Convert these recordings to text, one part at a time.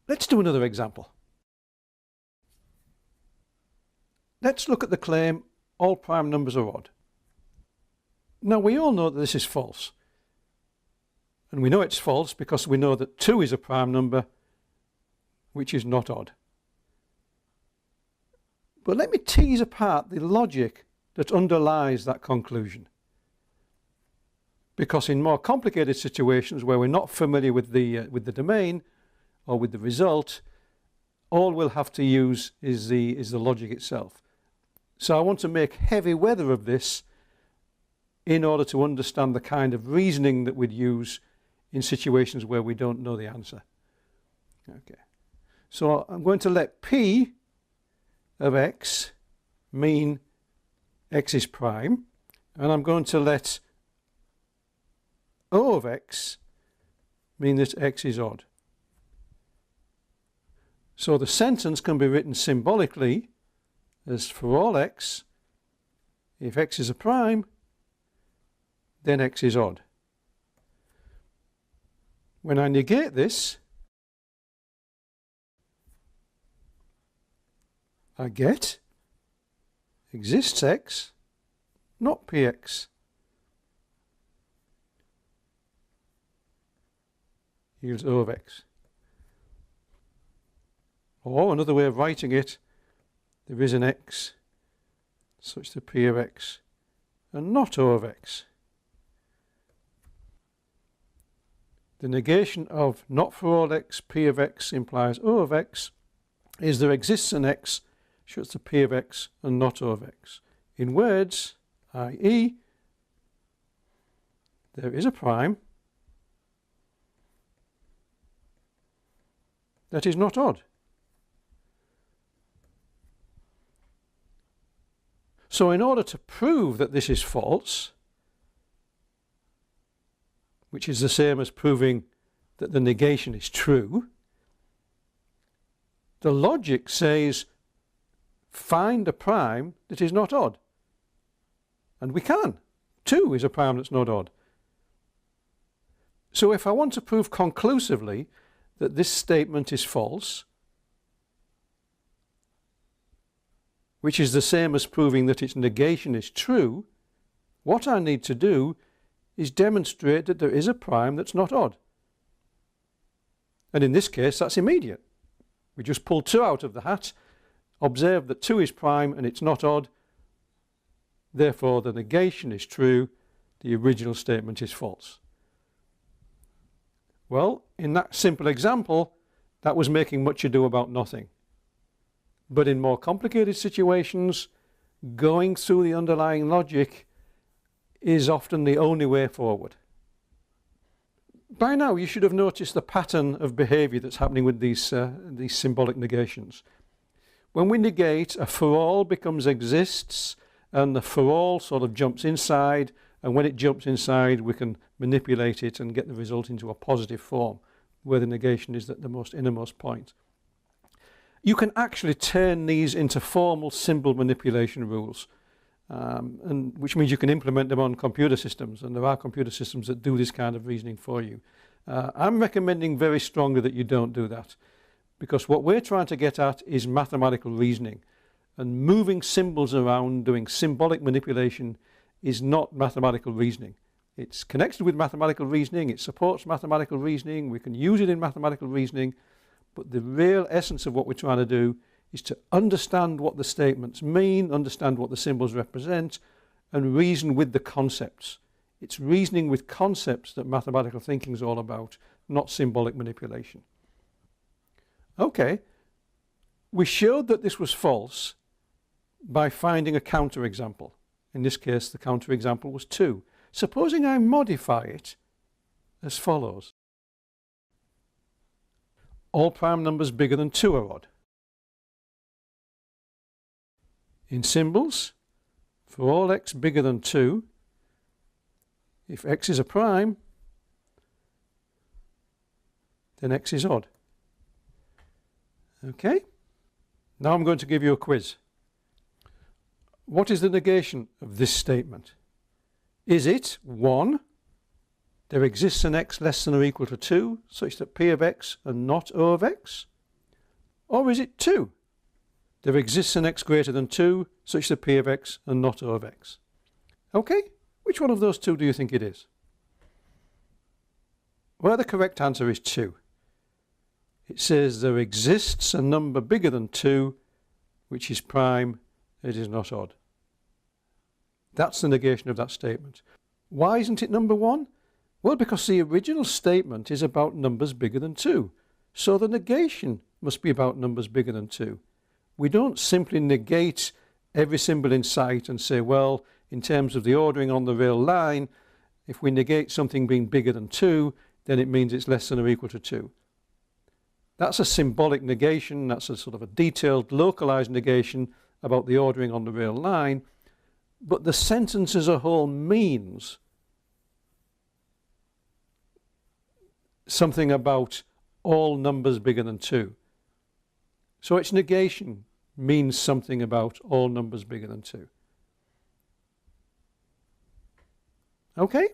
Let's do another example. Let's look at the claim all prime numbers are odd. Now we all know that this is false. And we know it's false because we know that 2 is a prime number which is not odd. But let me tease apart the logic that underlies that conclusion. Because in more complicated situations where we're not familiar with the domain or with the result, all we'll have to use is the logic itself. So I want to make heavy weather of this in order to understand the kind of reasoning that we'd use in situations where we don't know the answer. Okay. So I'm going to let P of x mean x is prime, and I'm going to let O of x mean that x is odd. So the sentence can be written symbolically as for all x, if x is a prime, then x is odd. When I negate this, I get exists x, not px. Yields O of x. Or another way of writing it, there is an x such that P of x and not O of x. The negation of not for all x, P of x implies O of x is there exists an x such that P of x and not O of x. In words, i.e., there is a prime that is not odd. So in order to prove that this is false, which is the same as proving that the negation is true, the logic says find a prime that is not odd. And we can. 2 is a prime that's not odd. So if I want to prove conclusively that this statement is false, which is the same as proving that its negation is true, what I need to do is demonstrate that there is a prime that's not odd. And in this case, that's immediate. We just pull 2 out of the hat, observe that 2 is prime and it's not odd, therefore the negation is true, the original statement is false. Well, in that simple example, that was making much ado about nothing. But in more complicated situations, going through the underlying logic is often the only way forward. By now you should have noticed the pattern of behaviour that's happening with these symbolic negations. When we negate, a for all becomes exists, and the for all sort of jumps inside, and when it jumps inside we can manipulate it and get the result into a positive form, where the negation is at the most innermost point. You can actually turn these into formal symbol manipulation rules, and which means you can implement them on computer systems, and there are computer systems that do this kind of reasoning for you. I'm recommending very strongly that you don't do that, because what we're trying to get at is mathematical reasoning, and moving symbols around, doing symbolic manipulation is not mathematical reasoning. It's connected with mathematical reasoning, it supports mathematical reasoning, we can use it in mathematical reasoning, but the real essence of what we're trying to do is to understand what the statements mean, understand what the symbols represent, and reason with the concepts. It's reasoning with concepts that mathematical thinking is all about, not symbolic manipulation. Okay, we showed that this was false by finding a counterexample. In this case, the counterexample was 2. Supposing I modify it as follows. All prime numbers bigger than 2 are odd. In symbols, for all x bigger than 2, if x is a prime, then x is odd. Okay? Now I'm going to give you a quiz. What is the negation of this statement? Is it 1, there exists an x less than or equal to 2, such that P of x and not O of x? Or is it 2? There exists an x greater than 2 such that p of x and not O of x. Okay, which one of those two do you think it is? Well, the correct answer is 2. It says there exists a number bigger than 2 which is prime, it is not odd. That's the negation of that statement. Why isn't it number 1? Well, because the original statement is about numbers bigger than 2. So the negation must be about numbers bigger than 2. We don't simply negate every symbol in sight and say, well, in terms of the ordering on the real line, if we negate something being bigger than 2, then it means it's less than or equal to 2. That's a symbolic negation. That's a sort of a detailed, localized negation about the ordering on the real line. But the sentence as a whole means something about all numbers bigger than 2. So its negation means something about all numbers bigger than 2. Okay?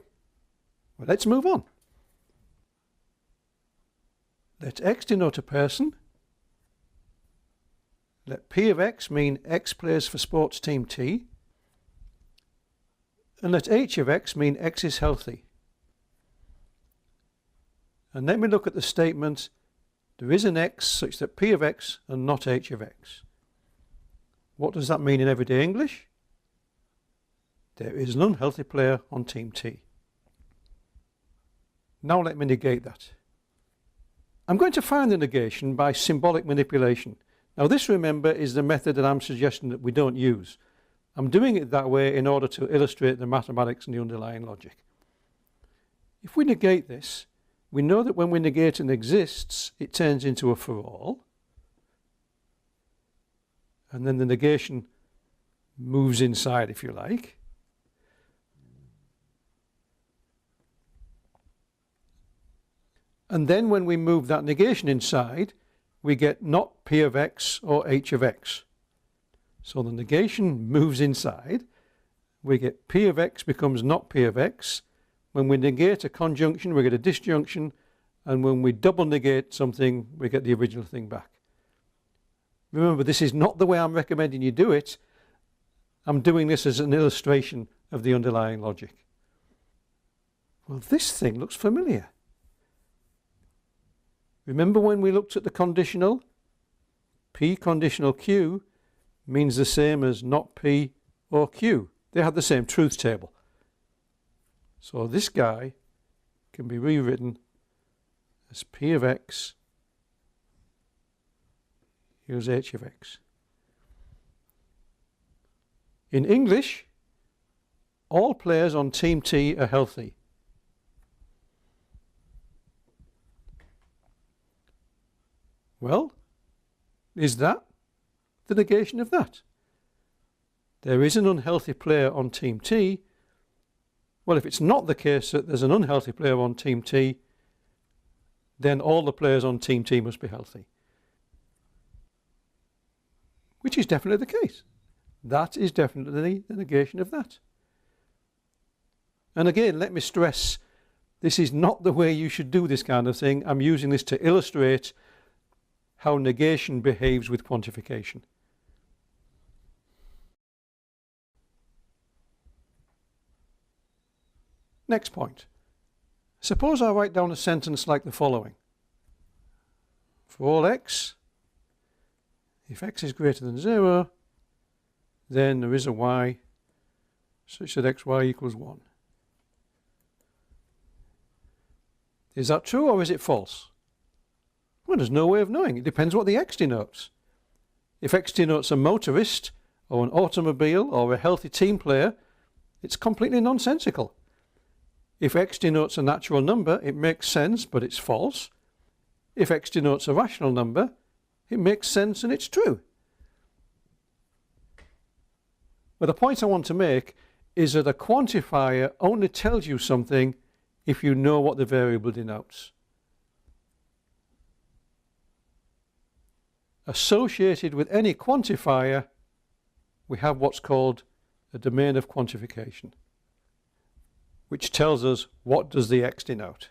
Well, let's move on. Let x denote a person. Let p of x mean x plays for sports team T. And let h of x mean x is healthy. And let me look at the statement, there is an x such that p of x and not h of x. What does that mean in everyday English? There is an unhealthy player on team T. Now let me negate that. I'm going to find the negation by symbolic manipulation. Now this, remember, is the method that I'm suggesting that we don't use. I'm doing it that way in order to illustrate the mathematics and the underlying logic. If we negate this, we know that when we negate an exists, it turns into a for all. And then the negation moves inside, if you like. And then when we move that negation inside, we get not p of x or h of x. So the negation moves inside. We get p of x becomes not p of x. When we negate a conjunction, we get a disjunction. And when we double negate something, we get the original thing back. Remember, this is not the way I'm recommending you do it. I'm doing this as an illustration of the underlying logic. Well, this thing looks familiar. Remember when we looked at the conditional? P conditional Q means the same as not P or Q. They have the same truth table. So this guy can be rewritten as P of x equals h of x. In English, all players on team T are healthy. Well, is that the negation of that? There is an unhealthy player on team T. Well, if it's not the case that there's an unhealthy player on team T, then all the players on team T must be healthy. Which is definitely the case. That is definitely the negation of that. And again, let me stress, this is not the way you should do this kind of thing. I'm using this to illustrate how negation behaves with quantification. Next point. Suppose I write down a sentence like the following. For all x, if x is greater than 0, then there is a y such that xy equals 1. Is that true or is it false? Well, there's no way of knowing. It depends what the x denotes. If x denotes a motorist or an automobile or a healthy team player, it's completely nonsensical. If x denotes a natural number, it makes sense, but it's false. If x denotes a rational number, it makes sense and it's true. But the point I want to make is that a quantifier only tells you something if you know what the variable denotes. Associated with any quantifier, we have what's called a domain of quantification, which tells us what does the x denote.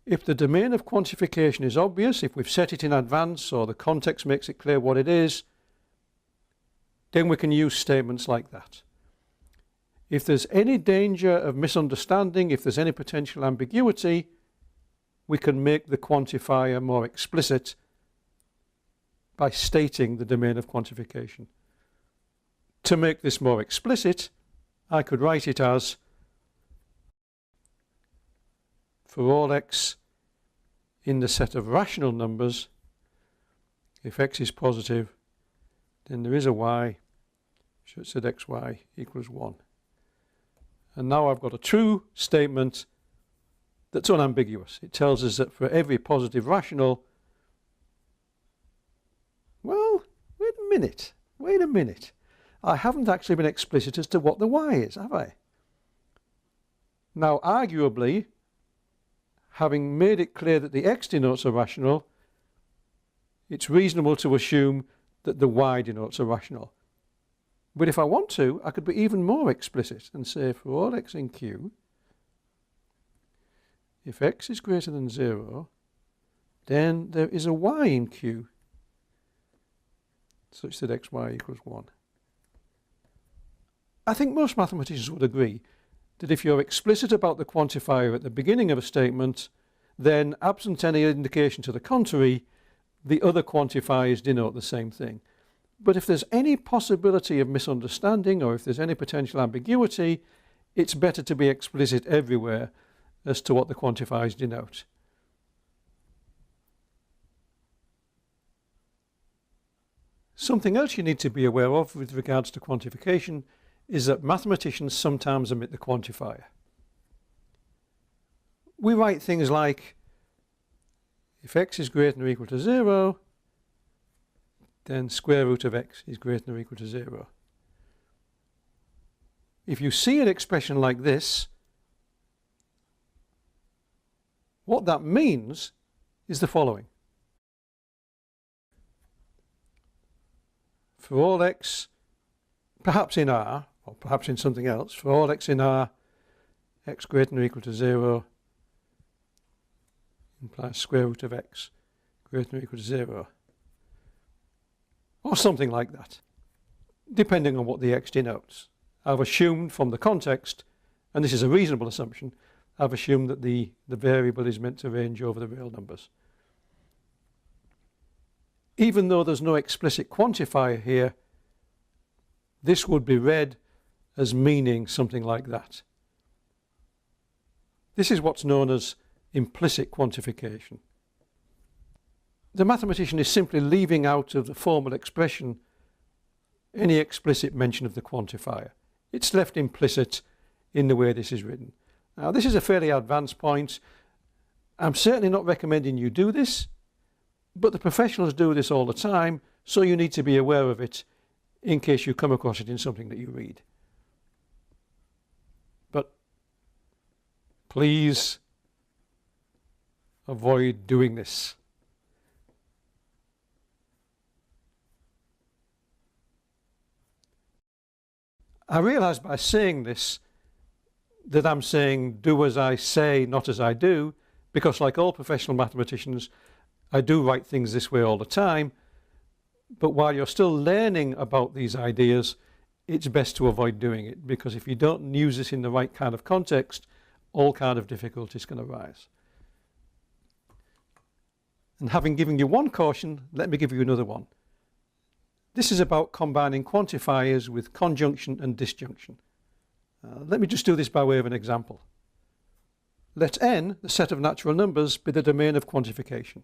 If the domain of quantification is obvious, if we've set it in advance or the context makes it clear what it is, then we can use statements like that. If there's any danger of misunderstanding, if there's any potential ambiguity, we can make the quantifier more explicit by stating the domain of quantification. To make this more explicit, I could write it as, for all x in the set of rational numbers, if x is positive, then there is a y such that xy equals 1. And now I've got a true statement that's unambiguous. It tells us that for every positive rational, well, wait a minute. I haven't actually been explicit as to what the y is, have I? Now, arguably, having made it clear that the x denotes a rational, it's reasonable to assume that the y denotes a rational. But if I want to, I could be even more explicit and say for all x in Q, if x is greater than 0, then there is a y in Q such that xy equals 1. I think most mathematicians would agree that if you're explicit about the quantifier at the beginning of a statement, then absent any indication to the contrary, the other quantifiers denote the same thing. But if there's any possibility of misunderstanding or if there's any potential ambiguity, it's better to be explicit everywhere as to what the quantifiers denote. Something else you need to be aware of with regards to quantification is that mathematicians sometimes omit the quantifier. We write things like, if x is greater than or equal to 0, then square root of x is greater than or equal to 0. If you see an expression like this, what that means is the following. For all x, perhaps in R, or perhaps in something else, for all x in R, x greater than or equal to 0 implies square root of x greater than or equal to 0. Or something like that, depending on what the x denotes. I've assumed from the context, and this is a reasonable assumption, I've assumed that the variable is meant to range over the real numbers. Even though there's no explicit quantifier here, this would be read as meaning something like that. This is what's known as implicit quantification. The mathematician is simply leaving out of the formal expression any explicit mention of the quantifier. It's left implicit in the way this is written. Now, this is a fairly advanced point. I'm certainly not recommending you do this, but the professionals do this all the time, so you need to be aware of it in case you come across it in something that you read. But please avoid doing this. I realize by saying this that I'm saying do as I say, not as I do, because like all professional mathematicians, I do write things this way all the time. But while you're still learning about these ideas, it's best to avoid doing it, because if you don't use this in the right kind of context, all kind of difficulties can arise. And having given you one caution, let me give you another one. This is about combining quantifiers with conjunction and disjunction. Let me just do this by way of an example. Let n, the set of natural numbers, be the domain of quantification.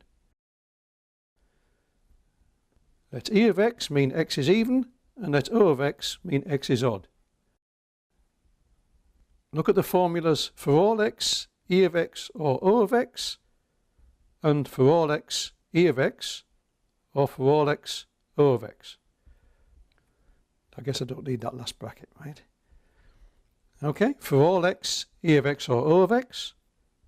Let e of x mean x is even, and let o of x mean x is odd. Look at the formulas for all x, e of x or o of x, and for all x, e of x, or for all x, o of x. I guess I don't need that last bracket, right? Okay, for all x, e of x or o of x,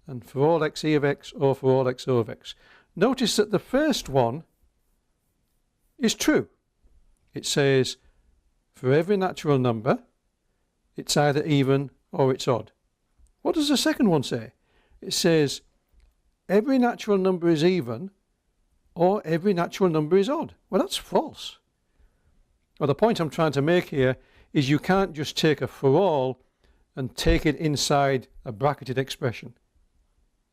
and for all x, e of x, or for all x, o of x. Notice that the first one is true. It says for every natural number, it's either even or it's odd. What does the second one say? It says every natural number is even or every natural number is odd. Well, that's false. Well, the point I'm trying to make here is you can't just take a for all and take it inside a bracketed expression.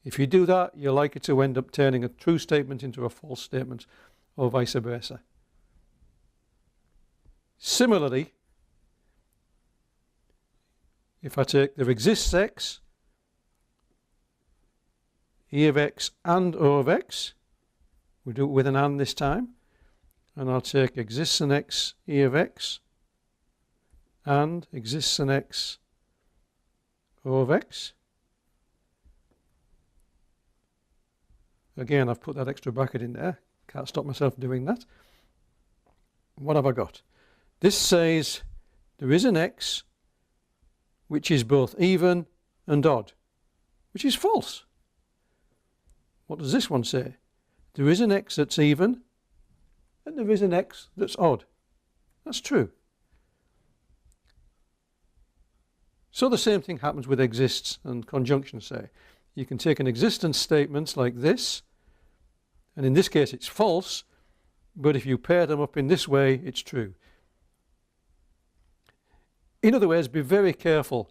If you do that, you're likely to end up turning a true statement into a false statement, or vice versa. Similarly, if I take there exists x, e of x and o of x, we'll do it with an and this time, and I'll take exists an x, e of x, and exists an x, o of x. Again, I've put that extra bracket in there. Can't stop myself doing that. What have I got? This says there is an x which is both even and odd, which is false. What does this one say? There is an x that's even and there is an x that's odd. That's true. So the same thing happens with exists and conjunctions, say. You can take an existence statement like this, and in this case it's false, but if you pair them up in this way, it's true. In other words, be very careful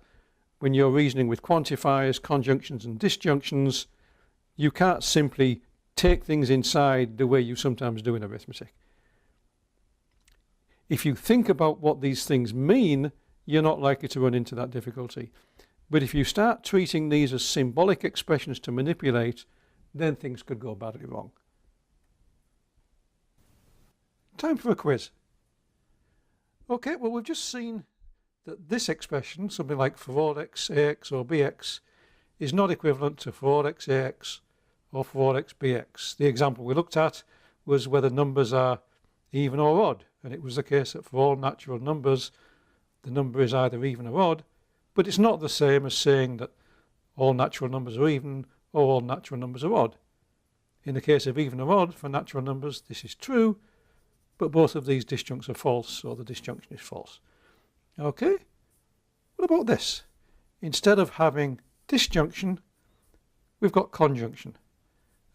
when you're reasoning with quantifiers, conjunctions and disjunctions. You can't simply take things inside the way you sometimes do in arithmetic. If you think about what these things mean, you're not likely to run into that difficulty. But if you start treating these as symbolic expressions to manipulate, then things could go badly wrong. Time for a quiz. Okay, well, we've just seen that this expression, something like for all x, ax or bx, is not equivalent to for all x, ax or for all x, bx. The example we looked at was whether numbers are even or odd, and it was the case that for all natural numbers, the number is either even or odd, but it's not the same as saying that all natural numbers are even or all natural numbers are odd. In the case of even or odd for natural numbers, this is true, but both of these disjuncts are false, so the disjunction is false. Okay, what about this? Instead of having disjunction, we've got conjunction.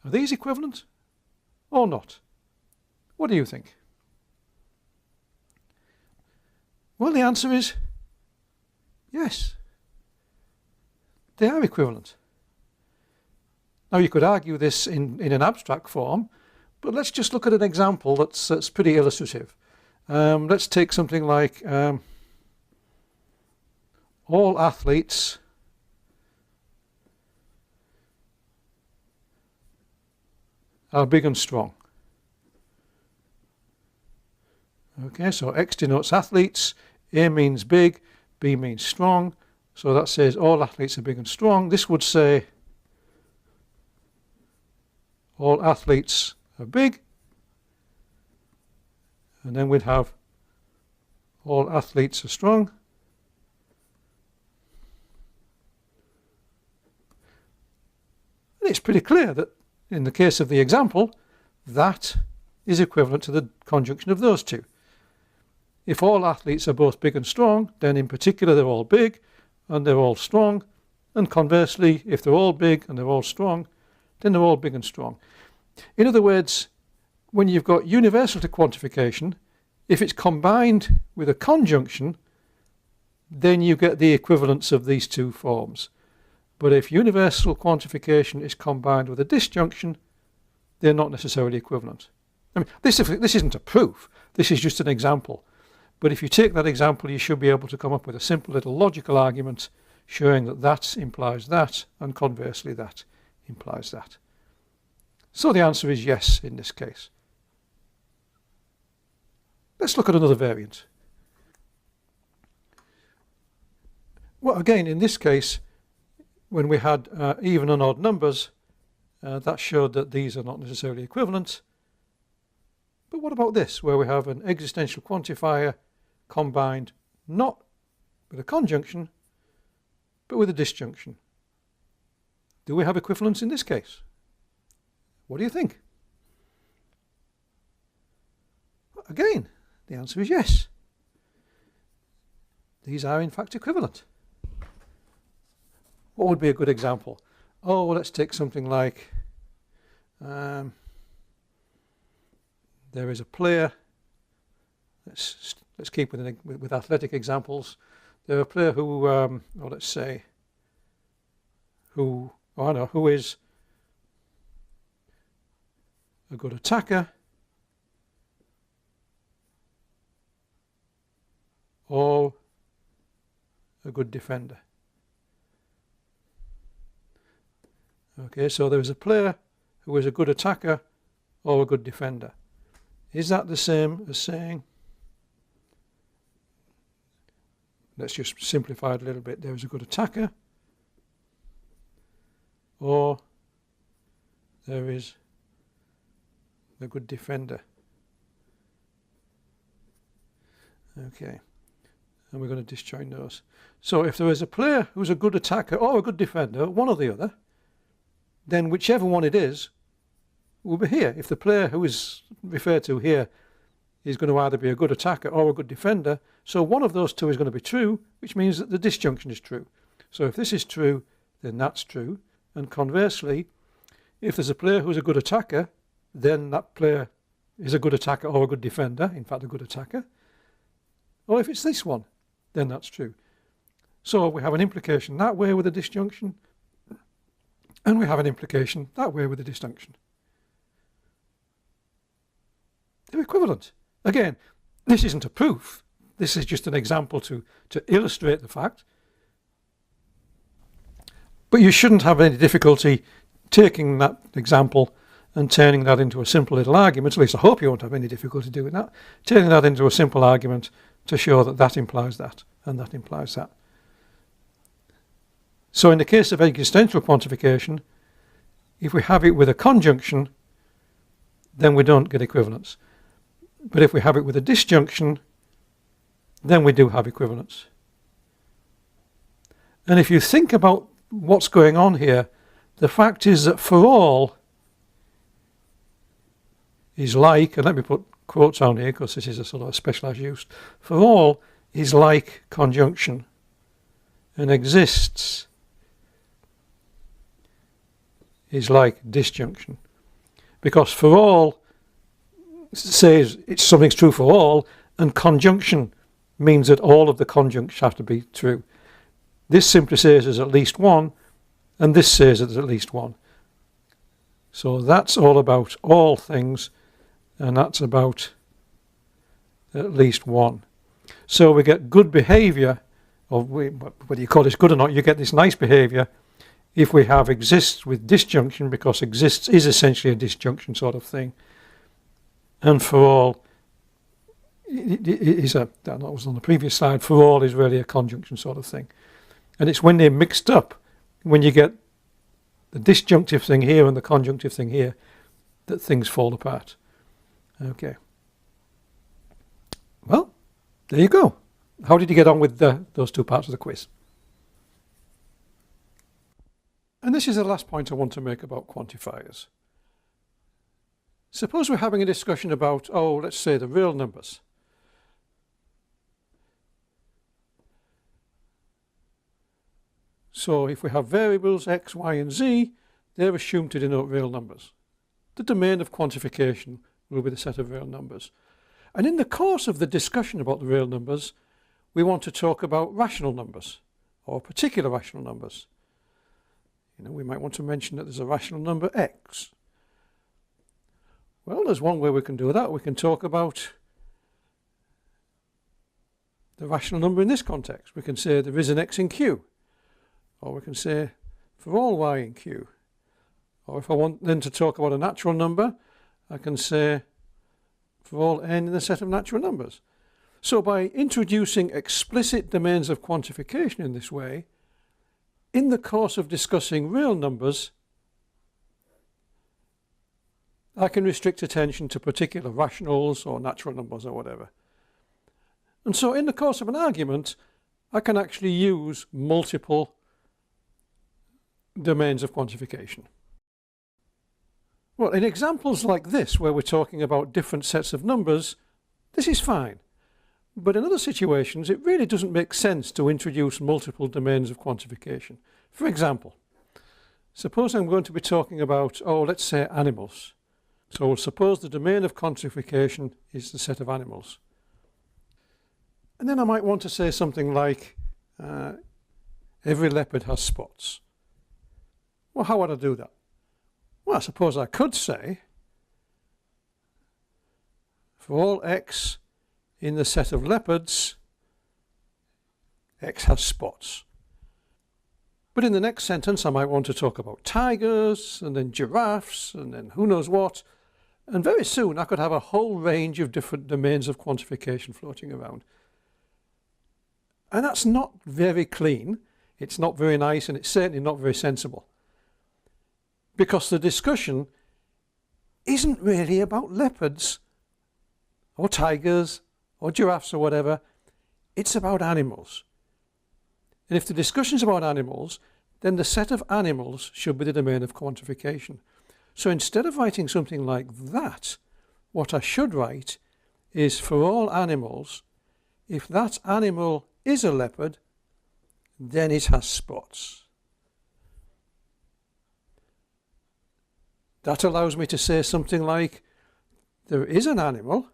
Are these equivalent or not? What do you think? Well, the answer is yes. They are equivalent. Now, you could argue this in an abstract form, but let's just look at an example that's pretty illustrative. Let's take something like all athletes are big and strong. Okay, so X denotes athletes, A means big, B means strong, so that says all athletes are big and strong. This would say all athletes are big, and then we'd have all athletes are strong. And it's pretty clear that in the case of the example, that is equivalent to the conjunction of those two. If all athletes are both big and strong, then in particular they're all big and they're all strong, and conversely, if they're all big and they're all strong, then they're all big and strong. In other words, when you've got universal to quantification, if it's combined with a conjunction, then you get the equivalence of these two forms. But if universal quantification is combined with a disjunction, they're not necessarily equivalent. I mean, this isn't a proof, this is just an example. But if you take that example, you should be able to come up with a simple little logical argument showing that that implies that, and conversely that implies that. So the answer is yes in this case. Let's look at another variant. Well, again, in this case, when we had even and odd numbers, that showed that these are not necessarily equivalent. But what about this, where we have an existential quantifier combined not with a conjunction, but with a disjunction? Do we have equivalence in this case? What do you think? Again, the answer is yes. These are in fact equivalent. What would be a good example? Oh, let's take something like There is a player. Let's keep with athletic examples. There's a player who, or let's say, who is a good attacker or a good defender. Okay, so there is a player who is a good attacker or a good defender. Is that the same as saying, let's just simplify it a little bit, there is a good attacker or there is a good defender? Okay, and we're going to disjoin those. So if there is a player who's a good attacker or a good defender, one or the other, then whichever one it is will be here. If the player who is referred to here is going to either be a good attacker or a good defender, so one of those two is going to be true, which means that the disjunction is true. So if this is true, then that's true. And conversely, if there's a player who's a good attacker, then that player is a good attacker or a good defender, in fact a good attacker. Or if it's this one, then that's true. So we have an implication that way with a disjunction, and we have an implication that way with a disjunction. They're equivalent. Again, this isn't a proof. This is just an example to illustrate the fact. But you shouldn't have any difficulty taking that example and turning that into a simple little argument. At least I hope you won't have any difficulty doing that. Turning that into a simple argument to show that that implies that and that implies that. So in the case of existential quantification, if we have it with a conjunction, then we don't get equivalence. But if we have it with a disjunction, then we do have equivalence. And if you think about what's going on here, the fact is that for all is like, and let me put quotes on here because this is a sort of a specialized use, for all is like conjunction and exists is like disjunction. Because for all says something's true for all, and conjunction means that all of the conjuncts have to be true. This simply says there's at least one, and this says that there's at least one. So that's all about all things, and that's about at least one. So we get good behavior, or whether you call this good or not, you get this nice behavior if we have exists with disjunction, because exists is essentially a disjunction sort of thing. And for all is that was on the previous slide, for all is really a conjunction sort of thing. And it's when they're mixed up, when you get the disjunctive thing here and the conjunctive thing here, that things fall apart. Okay. Well, there you go. How did you get on with those two parts of the quiz? And this is the last point I want to make about quantifiers. Suppose we're having a discussion about, let's say the real numbers. So if we have variables x, y, and z, they're assumed to denote real numbers. The domain of quantification will be the set of real numbers. And in the course of the discussion about the real numbers, we want to talk about rational numbers, or particular rational numbers. We might want to mention that there's a rational number x. Well, there's one way we can do that. We can talk about the rational number in this context. We can say there is an x in Q. Or we can say for all y in Q. Or if I want then to talk about a natural number, I can say for all n in the set of natural numbers. So by introducing explicit domains of quantification in this way, in the course of discussing real numbers, I can restrict attention to particular rationals or natural numbers or whatever. And so in the course of an argument, I can actually use multiple domains of quantification. Well, in examples like this, where we're talking about different sets of numbers, this is fine. But in other situations, it really doesn't make sense to introduce multiple domains of quantification. For example, Suppose I'm going to be talking about, let's say animals. So suppose the domain of quantification is the set of animals. And then I might want to say something like, every leopard has spots. Well, how would I do that? Well, I suppose I could say, for all x in the set of leopards, x has spots. But in the next sentence I might want to talk about tigers, and then giraffes, and then who knows what, and very soon I could have a whole range of different domains of quantification floating around. And that's not very clean, it's not very nice, and it's certainly not very sensible. Because the discussion isn't really about leopards, or tigers, or giraffes, or whatever. It's about animals. And if the discussion is about animals, then the set of animals should be the domain of quantification. So instead of writing something like that, what I should write is, for all animals, if that animal is a leopard, then it has spots. That allows me to say something like, there is an animal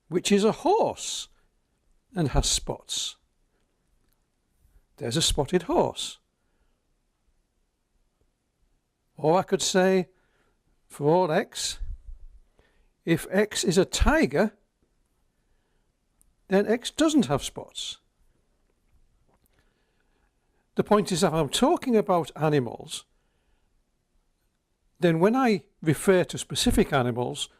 which is a horse and has spots. There's a spotted horse. Or I could say, for all x, if x is a tiger, then x doesn't have spots. The point is that if I'm talking about animals, then when I refer to specific animals,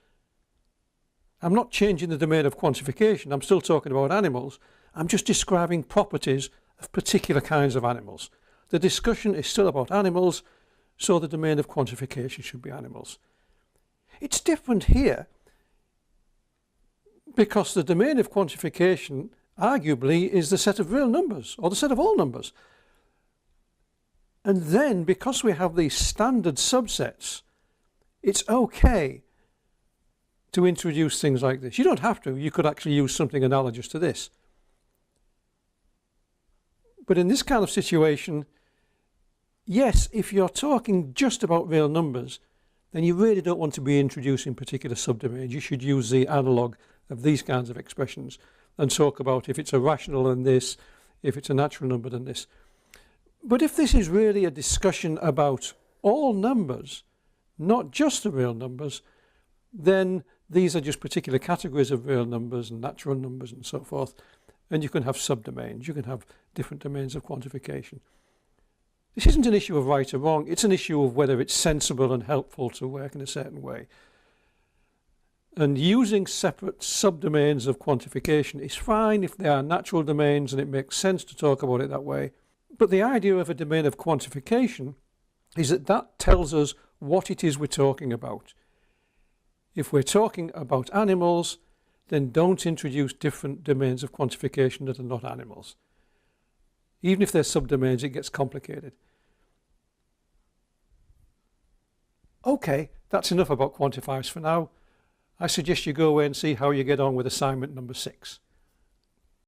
I'm not changing the domain of quantification. I'm still talking about animals. I'm just describing properties of particular kinds of animals. The discussion is still about animals, so the domain of quantification should be animals. It's different here because the domain of quantification arguably is the set of real numbers, or the set of all numbers. And then, because we have these standard subsets, it's okay to introduce things like this. You don't have to. You could actually use something analogous to this. But in this kind of situation, yes, if you're talking just about real numbers, then you really don't want to be introducing particular subdomains. You should use the analog of these kinds of expressions and talk about if it's a rational than this, if it's a natural number than this. But if this is really a discussion about all numbers, not just the real numbers, then these are just particular categories of real numbers and natural numbers and so forth. And you can have subdomains, you can have different domains of quantification. This isn't an issue of right or wrong, it's an issue of whether it's sensible and helpful to work in a certain way. And using separate subdomains of quantification is fine if they are natural domains and it makes sense to talk about it that way. But the idea of a domain of quantification is that that tells us what it is we're talking about. If we're talking about animals, then don't introduce different domains of quantification that are not animals. Even if they're subdomains, it gets complicated. Okay, that's enough about quantifiers for now. I suggest you go away and see how you get on with assignment number 6.